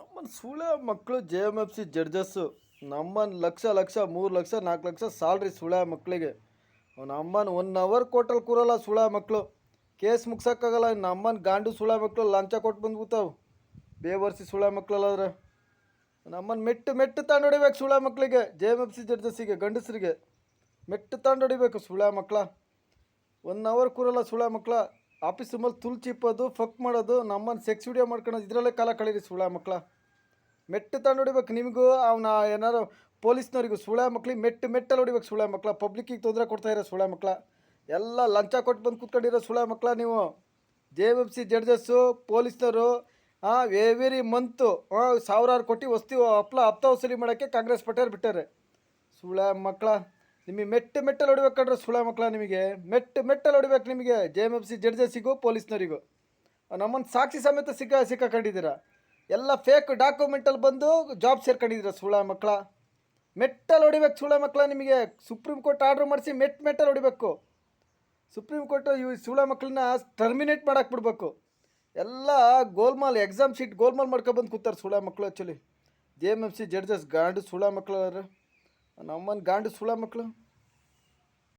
ನಮ್ಮನ್ನ ಸುಳ್ಯ ಮಕ್ಕಳು JMFC judges ನಮ್ಮನ್ನ ಲಕ್ಷ ಲಕ್ಷ 3 ಲಕ್ಷ 4 ಲಕ್ಷ ಸಾಲ್ರಿ ಸುಳ್ಯ ಮಕ್ಕಳಿಗೆ ನಮ್ಮನ್ನ 1 ಅವರ್ ಕೋರ್ಟಲ್ಲಿ ಕೂರಲ್ಲ ಸುಳ್ಯ ಮಕ್ಕಳು. ಕೇಸ್ ಮುಗ್ಸೋಕ್ಕಾಗಲ್ಲ. ನಮ್ಮನ್ನ ಗಾಂಡು ಸುಳ್ಯ ಮಕ್ಕಳು ಲಂಚ ಕೊಟ್ಟು ಬಂದ್ಬಿಡ್ತಾವೆ. ಬೇವರ್ಸಿ ಸುಳ್ಯ ಮಕ್ಕಳಲ್ಲಾದ್ರೆ ನಮ್ಮನ್ನು ಮೆಟ್ಟು ಮೆಟ್ಟು ತಗೊಂಡು ಹೊಡಿಬೇಕು ಸುಳ್ಯ ಮಕ್ಕಳಿಗೆ. JMFC ಜಡ್ಜಸ್ಸಿಗೆ ಗಂಡಸರಿಗೆ ಮೆಟ್ಟು ತಗೊಂಡು ಹೊಡಿಬೇಕು ಸುಳ್ಯ ಮಕ್ಕಳ. 1 ಅವರ್ ಕೂರಲ್ಲ ಸುಳ್ಯ ಮಕ್ಕಳ. ಆಫೀಸ್ ರೂಮಲ್ಲಿ ತುಲ್ ಚಿಪ್ಪೋದು ಫಕ್ ಮಾಡೋದು ನಮ್ಮನ್ನು ಸೆಕ್ಸ್ ವಿಡಿಯೋ ಮಾಡ್ಕೊಳೋದು ಇದರಲ್ಲೇ ಕಾಲ ಕಳೀರಿ ಸುಳ್ಯ ಮಕ್ಕಳ. ಮೆಟ್ಟು ತಗೊಂಡು ಹೊಡಿಬೇಕು. ನಿಮಗೂ ಅವನ ಏನಾರು ಪೊಲೀಸ್ನವರಿಗೂ ಸುಳ್ಯ ಮಕ್ಳಿಗೆ ಮೆಟ್ಟು ಮೆಟ್ಟಲ್ಲಿ ಹೊಡಿಬೇಕು ಸುಳ್ಯ ಮಕ್ಕಳ. ಪಬ್ಲಿಕ್ಕಿಗೆ ತೊಂದರೆ ಕೊಡ್ತಾಯಿರೋ ಸುಳ್ಯ ಮಕ್ಕಳ. ಎಲ್ಲ ಲಂಚ ಕೊಟ್ಟು ಬಂದು ಕೂತ್ಕೊಂಡಿರೋ ಸುಳ್ಯ ಮಕ್ಕಳ ನೀವು. JMFC ಜಡ್ಜಸ್ಸು ಪೊಲೀಸ್ನವರು ಎವ್ರಿ ಮಂತು ಸಾವಿರಾರು ಕೋಟಿ ವಸ್ತು ಹಪ್ತ ವಸೂಲಿ ಮಾಡೋಕ್ಕೆ ಕಾಂಗ್ರೆಸ್ ಪಟ್ಟೇರು ಬಿಟ್ಟಾರೆ ಸುಳ್ಯ ಮಕ್ಕಳ. ನಿಮಗೆ ಮೆಟ್ಟು ಮೆಟ್ಟಲ್ಲಿ ಹೊಡಿಬೇಕು ಕಣ್ರೆ ಸುಳ್ಯ ಮಕ್ಕಳ. ನಿಮಗೆ ಮೆಟ್ಟು ಮೆಟ್ಟಲ್ಲಿ ಹೊಡಿಬೇಕು ನಿಮಗೆ. JMFC ಜಡ್ಜಸ್ಸಿಗೂ ಪೊಲೀಸ್ನವರಿಗೂ ನಮ್ಮನ್ನು ಸಾಕ್ಷಿ ಸಮೇತ ಸಿಕ್ಕಾಕೊಂಡಿದ್ದೀರಾ. ಎಲ್ಲ ಫೇಕ್ ಡಾಕ್ಯುಮೆಂಟಲ್ಲಿ ಬಂದು ಜಾಬ್ ಸೇರ್ಕೊಂಡಿದ್ದೀರಾ ಸುಳ್ಯ ಮಕ್ಕಳ. ಮೆಟ್ಟಲ್ಲಿ ಹೊಡಿಬೇಕು ಸುಳ್ಯ ಮಕ್ಕಳ. ನಿಮಗೆ ಸುಪ್ರೀಂ ಕೋರ್ಟ್ ಆರ್ಡ್ರ್ ಮಾಡಿಸಿ ಮೆಟ್ಟಲ್ಲಿ ಹೊಡಿಬೇಕು. ಸುಪ್ರೀಂ ಕೋರ್ಟು ಇವು ಸುಳ್ಯ ಮಕ್ಕಳನ್ನ ಟರ್ಮಿನೇಟ್ ಮಾಡಕ್ಕೆ ಬಿಡಬೇಕು. ಎಲ್ಲ ಗೋಲ್ಮಾಲ್ ಎಕ್ಸಾಮ್ ಶೀಟ್ ಗೋಲ್ಮಾಲ್ ಮಾಡ್ಕೊಬಂದು ಕೂತಾರೆ ಸುಳ್ಯ ಮಕ್ಕಳು. ಆ್ಯಕ್ಚುಲಿ JMFC ಜಡ್ಜಸ್ ಗಾಂಡು ಸುಳ್ಯ ಮಕ್ಕಳು. ನಮ್ಮನ್ನು ಗಾಂಡು ಸುಳ್ಯ ಮಕ್ಕಳು.